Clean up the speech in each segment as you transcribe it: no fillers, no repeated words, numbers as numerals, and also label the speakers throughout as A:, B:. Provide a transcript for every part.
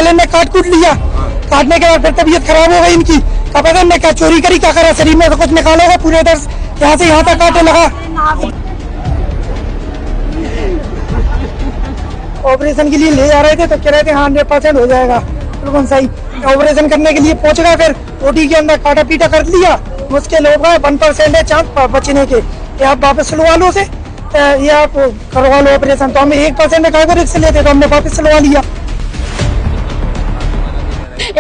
A: पहले इन्हें काट कूट लिया, काटने के बाद फिर तबीयत खराब हो गई इनकी। क्या पता इन्हें क्या चोरी करी, क्या करा, शरीर में तो कुछ निकालेगा, पूरे इधर यहाँ से यहाँ तक काटने लगा। ऑपरेशन के लिए ले जा रहे थे तो कह रहे थे हाँ 100% हो जाएगा, बिल्कुल सही। ऑपरेशन करने के लिए पहुंच गए, फिर ओटी के अंदर काटा पीटा कर दिया। मुश्किल हो गया, 1% है चांस बचने के, ये आप वापस लुवा लो से, ये आप करवा लो ऑपरेशन। तो हमें 1% में कागज रिस्क लेते तो हमने वापस लुवा लिया।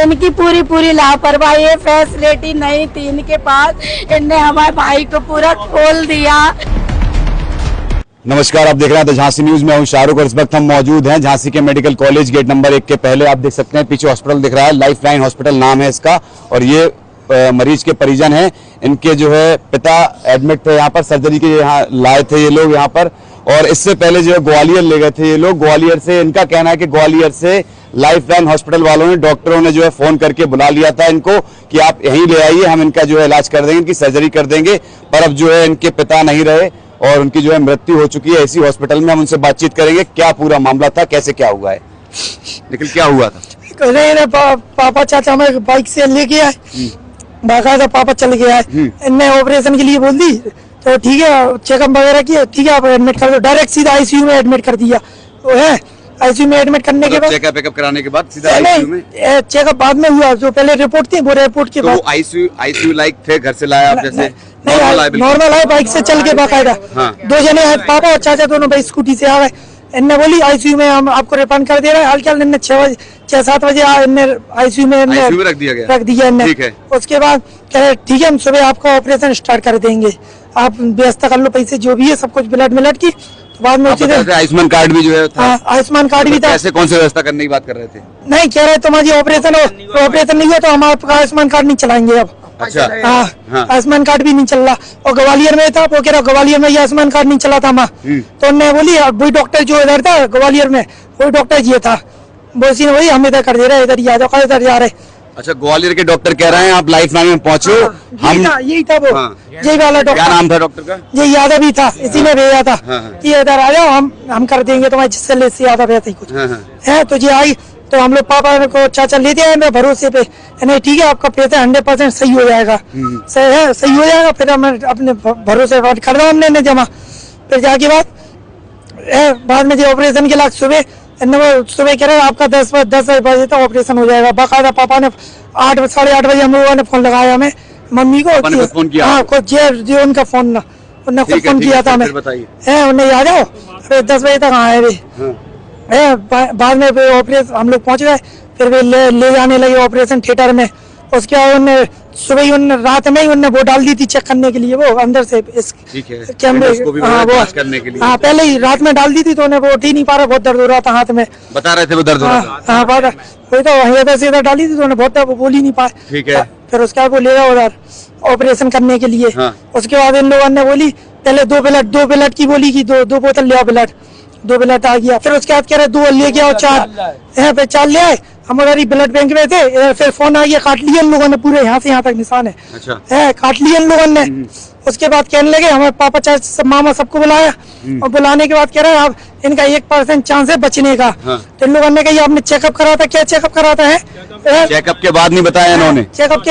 B: इनकी पूरी लापरवाही है, फैसिलिटी नहीं थी इनके पास, इनने हमारे भाई को पूरा खोल दिया।
C: नमस्कार, आप देख रहे हैं द झांसी न्यूज में हूं शाहरुख और इस वक्त हम मौजूद हैं झांसी के मेडिकल कॉलेज गेट नंबर 1 के पहले। आप देख सकते हैं पीछे हॉस्पिटल दिख रहा है, लाइफ लाइन हॉस्पिटल नाम है इसका, और ये मरीज के परिजन हैं। इनके जो है पिता एडमिट थे यहाँ पर, सर्जरी के यहाँ लाए थे ये लोग यहाँ पर, और इससे पहले जो है ग्वालियर ले गए थे ये लोग। ग्वालियर से इनका कहना है कि ग्वालियर से लाइफ लाइन हॉस्पिटल वालों ने, डॉक्टरों ने जो है फोन करके बुला लिया था इनको कि आप यहीं ले आइए, हम इनका जो है इलाज कर देंगे, इनकी सर्जरी कर देंगे। पर अब जो है इनके पिता नहीं रहे और उनकी जो है मृत्यु हो चुकी है इसी हॉस्पिटल में। हम उनसे बातचीत करेंगे क्या पूरा मामला था, कैसे क्या हुआ है, लेकिन क्या हुआ था।
A: पापा चाचा हमें बाइक से लेके आए, बाकायदा पापा चल गया है, इनने ऑपरेशन के लिए बोल दी तो ठीक है, चेकअप वगैरह किया, ठीक है आप एडमिट कर दो। डायरेक्ट सीधा आईसीयू में एडमिट कर दिया। तो है आईसीयू में एडमिट करने के बाद
C: चेकअप कराने के बाद सीधा आईसीयू में,
A: चेकअप बाद में हुआ, जो पहले रिपोर्ट थी वो रिपोर्ट के बाद।
C: आईसीयू लाइक थे, घर से लाया आप जैसे
A: नॉर्मल है, बाइक से चल के बाकायदा। दो जने हैं, पापा और चाचा दोनों भाई स्कूटी से आ गए। इनने बोली आईसीयू में हम आपको रिफंड कर दे रहे हैं। हाल इनने 6-7 बजे आईसीयू में
C: रख दिया
A: इनने। उसके बाद कह रहे ठीक है हम सुबह आपका ऑपरेशन स्टार्ट कर देंगे, आप व्यवस्था कर लो, पैसे जो भी है सब कुछ ब्लड मिलट की। तो बाद में
C: आयुष्मान कार्ड भी जो है था,
A: आयुष्मान कार्ड भी था।
C: कौन सी व्यवस्था करने की बात कर रहे थे?
A: नहीं कह रहे तुम्हारी ऑपरेशन हो, ऑपरेशन नहीं हुआ तो हम आपका आयुष्मान कार्ड नहीं चलाएंगे अब।
C: अच्छा,
A: हाँ आयुष्मान कार्ड भी नहीं चल रहा। और ग्वालियर में था, वो कह रहा ग्वालियर में आयुष्मान कार्ड नहीं चला था माँ। तो उन्होंने बोली वही डॉक्टर जो इधर था ग्वालियर में, वही डॉक्टर ये था, बोसी ने वही हम इधर कर दे रहे, इधर ही आ जाओ, इधर जा रहे।
C: अच्छा, ग्वालियर के डॉक्टर कह रहे हैं आप लाइफ लाइन में पहुंचो।
A: यही था वो, यही वाला डॉक्टर।
C: क्या नाम था डॉक्टर का?
A: यही यादव ही था, इसी ने भेजा था कि इधर आ जाओ, हम कर देंगे तुम्हारे जिससे लेसे यादव ऐसे ही कुछ है। तो ये आई तो हम लोग पापा को चाचा लेते आए मेरे भरोसे पे, नहीं ठीक है आपका पैसा 100% सही हो जाएगा, सही हो जाएगा। फिर हम अपने भरोसे कर दो हमने जमा। फिर जाके बाद में जो ऑपरेशन के लाख सुबह सुबह कह रहे आपका 10 बजे तक ऑपरेशन हो जाएगा। बाकायदा पापा ने 8-8:30 बजे हम लोगों ने फोन लगाया हमें मम्मी को, हाँ जो उनका फोन ना उन्होंने खुद फोन किया था हमें, उन्हें आ जाओ। फिर 10 बजे तक आए वे, बाद में ऑपरेशन हम लोग पहुंच गए। फिर वे ले जाने लगे ऑपरेशन थिएटर में। उसके बाद उन्होंने सुबह ही रात में ही उन्होंने वो डाल दी थी चेक करने के लिए, वो अंदर से इस कैमरे हाँ पहले ही रात में डाल दी थी। तो उन्हें वो उठ ही नहीं पा रहा, बहुत दर्द हो रहा था हाथ में, बता रहे थे वो दर्द हो रहा था। हाँ वही तो वही इधर से इधर डाली थी तो उन्हें बहुत वो बोल ही नहीं पाए। ठीक है, फिर उसके बाद वो ले गया उधर ऑपरेशन करने के लिए। उसके बाद इन लोगों ने बोली पहले 2 ब्लड की बोली की 2 बोतल ले आओ ब्लड, 2 ब्लड आ गया। फिर उसके बाद कह रहे 2 ले गया और 4 ले आए। हम उधर ही ब्लड बैंक में थे, फिर फोन आ गया, काट लिया इन लोगों ने, पूरे यहाँ से यहाँ तक निशान है। अच्छा, काट लिया इन लोगों ने। उसके बाद कहने लगे हमारे पापा चाचा मामा सबको बुलाया, और बुलाने के बाद कह रहे आप इनका 1% चांस है बचने का। तो इन लोगों ने कहा आपने चेकअप करा था, क्या चेकअप कराता है?
C: चेकअप के बाद नहीं बताया इन्होंने?
A: चेकअप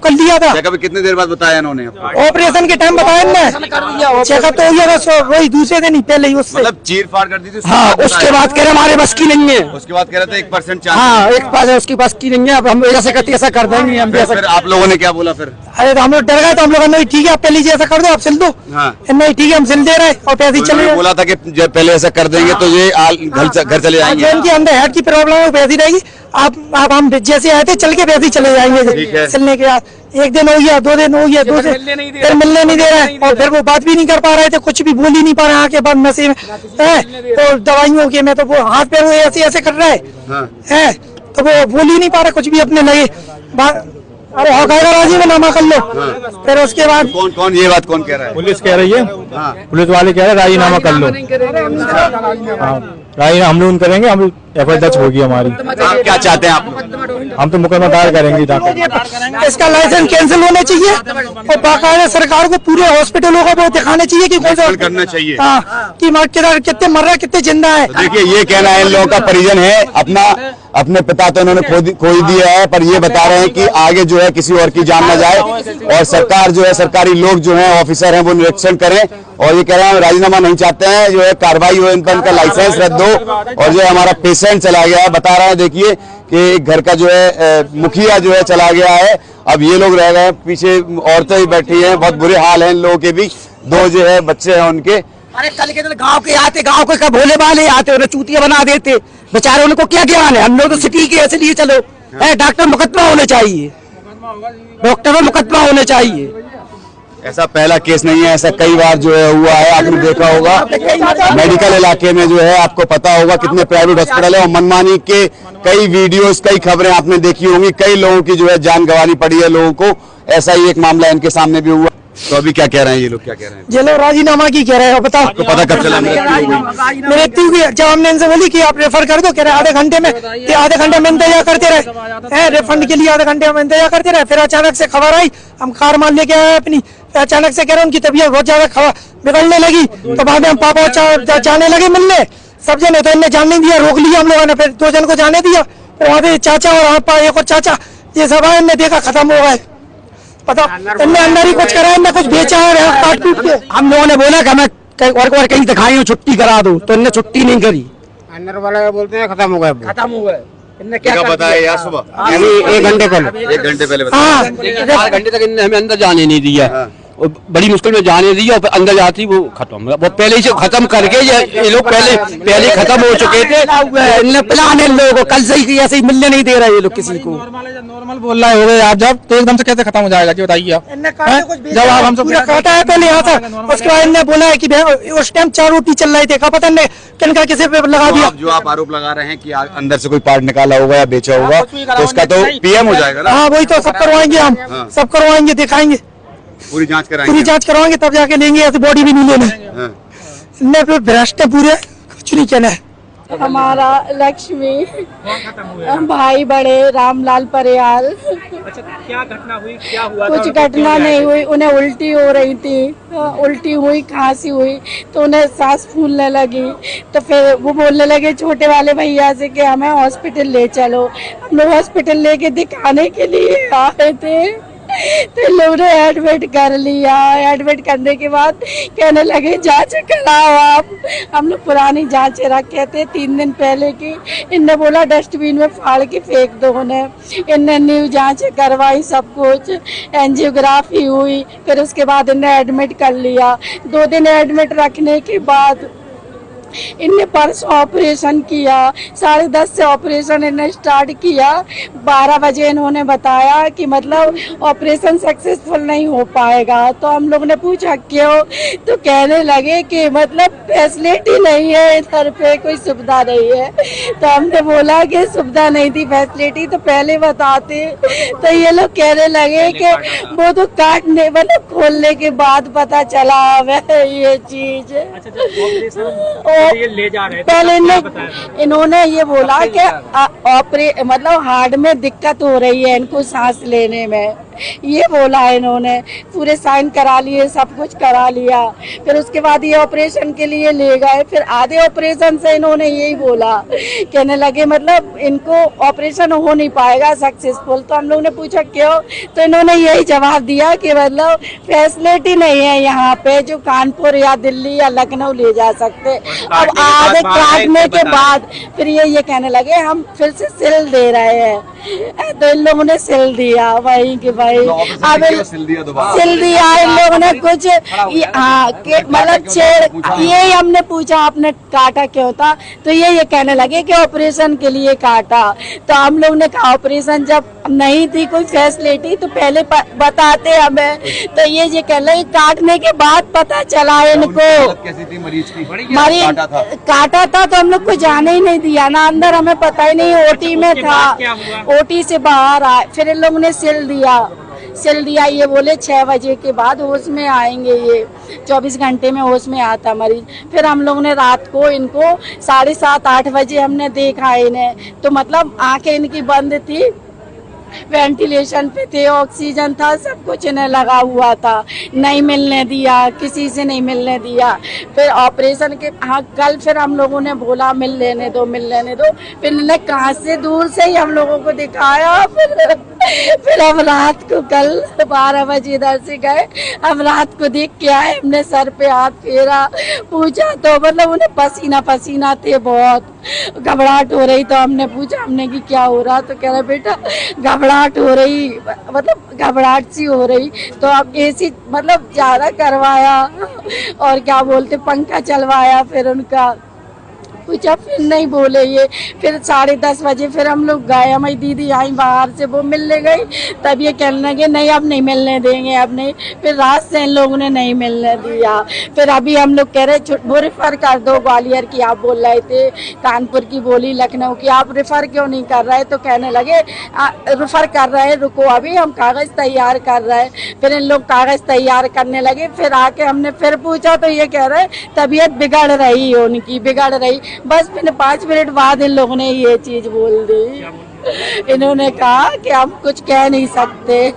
A: कर लिया था।
C: चेकअप कितने देर बाद बताया इन्होंने?
A: ऑपरेशन के टाइम बताया इन्होंने, चेकअप तो हो गया था वही दूसरे दिन ही, पहले ही उससे
C: मतलब चीर फाड़ कर दी थी।
A: हाँ, उसके बाद कह रहे हमारे बस की नहीं है।
C: उसके बाद कह रहे थे 1% चांस।
A: हाँ 1% उसकी बस की नहीं है, अब हम ऐसा करते ऐसा कर देंगे हम।
C: फिर आप लोगों ने क्या बोला फिर?
A: अरे तो हम लोग डर गए, तो हम लोगों ने ठीक है आप पहले ऐसा कर दो, आप सिल दो। नहीं ठीक है हम सिल दे रहे और पैसे चले।
C: बोला था कि जब पहले ऐसा कर देंगे तो ये घर चले जाएंगे।
A: इनके अंदर हेड की प्रॉब्लम है, पैसी रहेगी। आप हम जैसे आए थे चल के पैसे चले जाएंगे सिलने के बाद। 1 दिन हो गया, 2 दिन हो गया, फिर मिलने नहीं दे रहा है। और फिर वो बात भी नहीं कर पा रहे थे, कुछ भी बोल ही नहीं पा रहे आके बाद नशे में है। तो दवाइयों के में तो वो हाथ पैर ऐसे कर रहा है, तो वो बोल ही नहीं पा रहा कुछ भी अपने लगे। अरे हाँ कहेगा राजीनामा कर लो। फिर उसके बाद
C: कौन ये बात कौन कह रहा है?
D: पुलिस कह रही है, पुलिस वाले कह रहे हैं राजीनामा कर लो। हम करेंगे, हम एफआईआर दर्ज होगी हमारी।
C: आप क्या चाहते हैं आप?
D: हम तो मुकदमा दायर करेंगे डॉक्टर।
A: इसका लाइसेंस कैंसिल होना चाहिए और बाकायदा सरकार को पूरे हॉस्पिटलों को वो दिखाना चाहिए कि कौन सा
C: करना चाहिए।
A: हाँ, कि कितने मर रहा है, कितने जिंदा है।
C: तो देखिए ये कहना है इन लोगों का परिजन है, अपने पिता तो उन्होंने खोई दिया है, पर ये बता रहे हैं कि आगे जो है किसी और की जान न जाए और सरकार जो है, सरकारी लोग जो है, ऑफिसर हैं, वो निरीक्षण करें। और ये कह रहे हैं राजीनामा नहीं चाहते हैं, जो है कार्रवाई हो इन पर, इनका लाइसेंस रद्द हो। और जो हमारा पेशेंट चला गया है, बता रहे हैं देखिए कि घर का जो है मुखिया जो है चला गया है, अब ये लोग रह गए, पीछे औरतें ही बैठी हैं, बहुत बुरे हाल है इन लोगों के भी। 2 जो है बच्चे हैं उनके।
E: अरे कल के गांव के आते, गांव के भोले वाले आते, उन्हें चूतिया बना देते बेचारे, उनको क्या ज्ञान है। हम लोग तो सिटी के इसलिए चलो डॉक्टर मुकदमा होने चाहिए, डॉक्टर में मुकदमा होने चाहिए।
C: ऐसा पहला केस नहीं है, ऐसा कई बार जो है हुआ है, आपने देखा होगा मेडिकल इलाके में जो है, आपको पता होगा कितने प्राइवेट हॉस्पिटल है और मनमानी के कई वीडियोस, कई खबरें आपने देखी होंगी, कई लोगों की जो है जान गंवानी पड़ी है लोगों को। ऐसा ही एक मामला इनके सामने भी हुआ। तो अभी क्या कह रहे हैं ये लोग, क्या कह रहे हैं?
A: ये लोग राजीनामा की कह रहे हैं, बताओ
C: तो पता कब चला?
A: मृत्यु की जब हमने इनसे बोली कि आप रेफर कर दो, कह रहे आधे घंटे में, आधे घंटे में इंतजार करते रहे, रिफंड के लिए आधे घंटे में इंतजार करते रहे। फिर अचानक से खबर आई, हम कार मान लेके आए अपनी, अचानक से कह रहे उनकी तबीयत बहुत ज्यादा बिगड़ने लगी। तो बाद में हम पापा जाने लगे मिलने, सब जने, तो इनने जाने नहीं दिया, रोक लिया हम लोगों ने। फिर 2 जन को जाने दिया, फिर वहाँ पे चाचा और आप एक और चाचा, ये सब आए, इनने देखा खत्म हो गए। पता इनने अंदर ही कुछ करा, इनने कुछ बेचा है काट पीट के।
E: हम लोगों ने बोला कि हमें कहीं दिखाई हो, छुट्टी करा दो, तो इनने छुट्टी नहीं करी।
F: अंदर वाला बोलते हैं खत्म हो गए,
E: खत्म हो गए। इनने क्या
C: बताया यार सुबह?
F: अभी 1 घंटे पहले,
C: 1 घंटे पहले
A: हाँ,
F: 4 घंटे तक इनने हमें अंदर जाने नहीं दिया, बड़ी मुश्किल में जाने दिया, और अंदर जाती वो खत्म, वो पहले ही से खत्म करके, ये लोग पहले खत्म हो चुके थे।
E: इनने प्लान इन लोगों को कल से ही ऐसे ही मिलने नहीं दे रहे ये लोग किसी को।
D: नॉर्मल बोल रहा है आप, जब तो एकदम से कैसे खत्म हो जाएगा, बताइए आप।
A: जब आप हमसे पूरा काटा है पहले यहाँ था, उसके बाद इनने बोला है कि उस टाइम 4 रोटी चल रहे थे, क्या पता इनने किनका किसी पे लगा दिया।
C: जो आप आरोप लगा रहे हैं कि अंदर से कोई पार्ट निकाला होगा या बेचा होगा, तो उसका तो पीएम हो जाएगा ना।
A: हाँ, वही तो सब करवाएंगे हम, सब करवाएंगे, दिखाएंगे,
C: पूरी जांच कराएंगे,
A: पूरी जांच करवाएंगे, तब जाके लेंगे, ऐसे बॉडी भी नहीं लेना। इनने फिर भ्रष्ट पूरे, कुछ नहीं कहना है।
B: हमारा लक्ष्मी भाई बड़े रामलाल परियाल।
G: अच्छा, क्या घटना हुई, क्या हुआ?
B: कुछ घटना नहीं हुई, उन्हें उल्टी हो रही थी, उल्टी हुई, खांसी हुई, तो उन्हें सांस फूलने लगी। तो फिर वो बोलने लगे छोटे वाले भैया से कि हमें हॉस्पिटल ले चलो। हम लोग हॉस्पिटल लेके दिखाने के लिए आए थे, तो लोग ने एडमिट कर लिया। एडमिट करने के बाद कहने लगे जांच कराओ आप। हम लोग पुरानी जांच रखे थे 3 दिन पहले की, इनने बोला डस्टबिन में फाड़ के फेंक दो उन्हें। इनने न्यू जांच करवाई, सब कुछ एंजियोग्राफी हुई, फिर उसके बाद इनने एडमिट कर लिया। 2 दिन एडमिट रखने के बाद इनने परसों ऑपरेशन किया, 10:30 से ऑपरेशन इन्हें स्टार्ट किया। 12 बजे इन्होंने बताया कि मतलब ऑपरेशन सक्सेसफुल नहीं हो पाएगा। तो हम लोग ने पूछा क्यों, तो कहने लगे कि मतलब फैसिलिटी नहीं है, इधर पे कोई सुविधा नहीं है। तो हमने बोला कि सुविधा नहीं थी, फैसिलिटी तो पहले बताते। तो ये लोग कहने लगे कि वो तो काटने मतलब खोलने के बाद पता चला हमें ये चीज।
G: ये ले जा रहे थे,
B: पहले इन्होंने ये बोला कि मतलब हार्ट में दिक्कत हो रही है इनको सांस लेने में, ये बोला है इन्होंने। पूरे साइन करा लिए, सब कुछ करा लिया, फिर उसके बाद ये ऑपरेशन के लिए ले गए। फिर आधे ऑपरेशन से इन्होंने यही बोला, कहने लगे मतलब इनको ऑपरेशन हो नहीं पाएगा सक्सेसफुल। तो हम लोग ने पूछा क्यों, तो इन्होंने यही जवाब दिया कि मतलब फैसिलिटी नहीं है यहाँ पे जो कानपुर या दिल्ली या लखनऊ ले जा सकते। अब आधे काटने के बाद फिर ये कहने लगे हम फिर से सिल दे रहे हैं। तो इन लोगों ने सिल दिया वही कि भाई अब सिल दिया इन लोगों ने कुछ मतलब ये हमने पूछा आपने काटा क्यों था, तो ये कहने लगे कि ऑपरेशन के लिए काटा। तो हम लोग ने कहा ऑपरेशन जब नहीं थी कोई फैसिलिटी तो पहले बताते हमें। तो ये कह रहे काटने के बाद पता चला इनको।
C: कैसी थी मरीज की?
B: मरीज काटा था तो हम लोग को जाने ही नहीं दिया ना अंदर, हमें पता ही नहीं। ओटी में था, ओटी से बाहर आए, फिर इन लोगों ने सिल दिया। सिल दिया। ये बोले 6 बजे के बाद होश में आएंगे, ये 24 घंटे में होश में आता मरीज। फिर हम लोग ने रात को इनको 7:30-8 बजे हमने देखा इन्हें, तो मतलब आंखें इनकी बंद थी, वेंटिलेशन पे थे, ऑक्सीजन था, सब कुछ इन्हें लगा हुआ था, नहीं मिलने दिया, किसी से नहीं मिलने दिया। फिर ऑपरेशन के हाँ कल फिर हम लोगों ने बोला मिल लेने दो, मिल लेने दो। फिर इन्हें कहाँ से दूर से ही हम लोगों को दिखाया। फिर हम रात को कल 12 बजे इधर से गए, हम रात को देख के आए, हमने सर पे हाथ फेरा, पूछा तो मतलब उन्हें पसीना पसीना थे, बहुत घबराहट हो रही। तो हमने पूछा हमने कि क्या हो रहा, तो कह रहा बेटा घबराहट हो रही, मतलब घबराहट सी हो रही। तो अब एसी मतलब ज्यादा करवाया और क्या बोलते पंखा चलवाया। फिर उनका पूछा, फिर नहीं बोले ये। फिर 10:30 बजे फिर हम लोग गए, हमारी दीदी आई बाहर से, वो मिलने गई, तब ये कहने लगे नहीं अब नहीं मिलने देंगे, अब नहीं। फिर रात से इन लोगों ने नहीं मिलने दिया। फिर अभी हम लोग कह रहे वो रेफर कर दो ग्वालियर की, आप बोल रहे थे कानपुर की बोली, लखनऊ की, आप रेफर क्यों नहीं कर रहे? तो कहने लगे रेफर कर रहे हैं, रुको अभी हम कागज तैयार कर रहे हैं। फिर इन लोग कागज तैयार करने लगे। फिर आके हमने फिर पूछा तो ये कह रहे तबीयत बिगड़ रही है उनकी, बिगड़ रही। बस फिर 5 मिनट बाद इन लोगों ने ये चीज बोल दी। इन्होंने कहा कि हम कुछ कह नहीं सकते।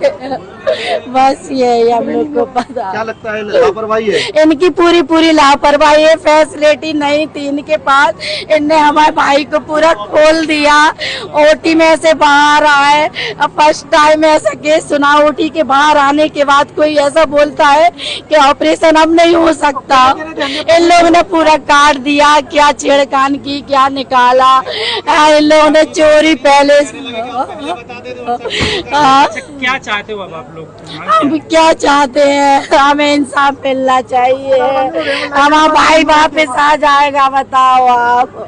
B: बस ये हम लोग को पता।
H: क्या लगता है लापरवाही है?
B: इनकी पूरी पूरी लापरवाही है, फैसिलिटी नहीं थी इनके पास। इनने हमारे भाई को पूरा खोल दिया, ओटी में से बाहर आए। अब फर्स्ट टाइम ऐसा केस सुना, ओटी के बाहर आने के बाद कोई ऐसा बोलता है कि ऑपरेशन अब नहीं हो सकता। इन लोगों ने पूरा काट दिया, क्या छेड़खान की, क्या निकाला। इन लोगों ने चोरी पहले
G: क्या चाहते हो अब आप लोग?
B: हम क्या चाहते हैं, हमें इंसाफ मिलना चाहिए। हमारा भाई वापस आ जाएगा, बताओ आप।